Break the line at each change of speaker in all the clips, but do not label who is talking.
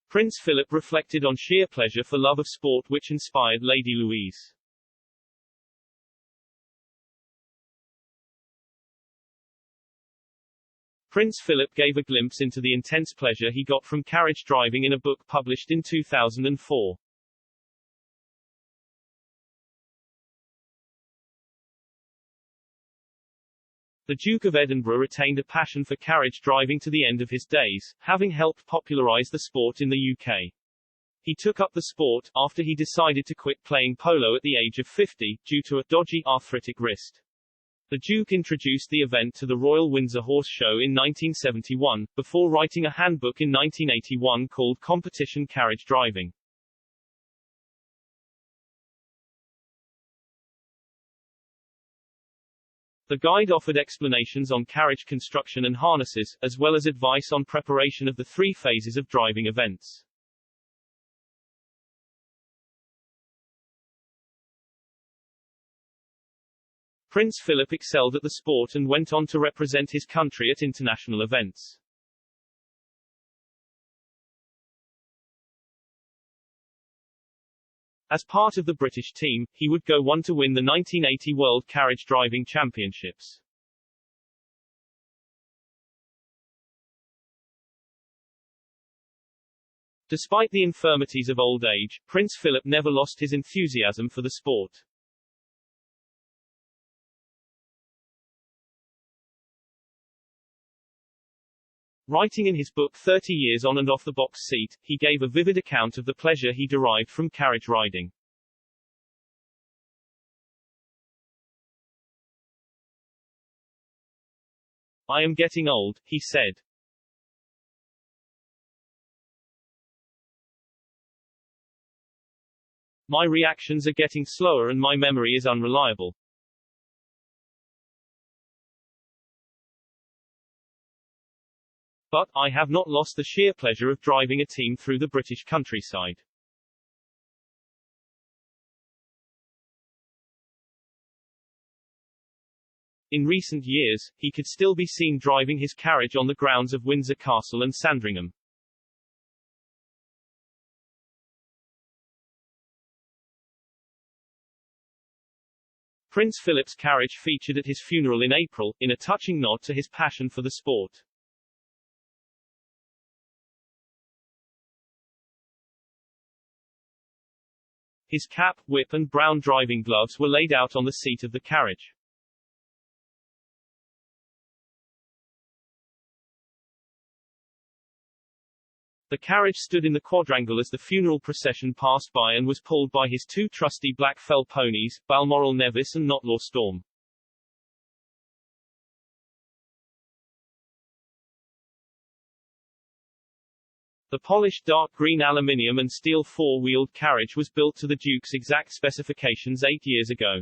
Prince Philip reflected on sheer pleasure for love of sport which inspired Lady Louise. Prince Philip gave a glimpse into the intense pleasure he got from carriage driving in a book published in 2004. The Duke of Edinburgh retained a passion for carriage driving to the end of his days, having helped popularize the sport in the UK. He took up the sport, after he decided to quit playing polo at the age of 50, due to a dodgy arthritic wrist. The Duke introduced the event to the Royal Windsor Horse Show in 1971, before writing a handbook in 1981 called Competition Carriage Driving. The guide offered explanations on carriage construction and harnesses, as well as advice on preparation of the 3 phases of driving events. Prince Philip excelled at the sport and went on to represent his country at international events. As part of the British team, he would go on to win the 1980 World Carriage Driving Championships. Despite the infirmities of old age, Prince Philip never lost his enthusiasm for the sport. Writing in his book 30 Years on and Off the Box Seat, he gave a vivid account of the pleasure he derived from carriage riding. "I am getting old," he said. "My reactions are getting slower and my memory is unreliable. But, I have not lost the sheer pleasure of driving a team through the British countryside." In recent years, he could still be seen driving his carriage on the grounds of Windsor Castle and Sandringham. Prince Philip's carriage featured at his funeral in April, in a touching nod to his passion for the sport. His cap, whip and brown driving gloves were laid out on the seat of the carriage. The carriage stood in the quadrangle as the funeral procession passed by and was pulled by his 2 trusty black fell ponies, Balmoral Nevis and Knotlaw Storm. The polished dark green aluminium and steel 4-wheeled carriage was built to the Duke's exact specifications 8 years ago.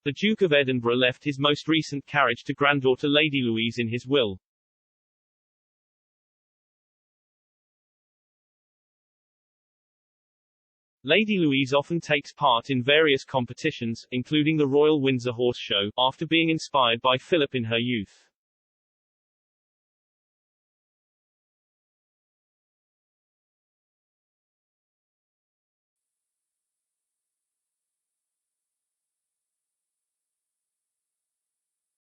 The Duke of Edinburgh left his most recent carriage to granddaughter Lady Louise in his will. Lady Louise often takes part in various competitions, including the Royal Windsor Horse Show, after being inspired by Philip in her youth.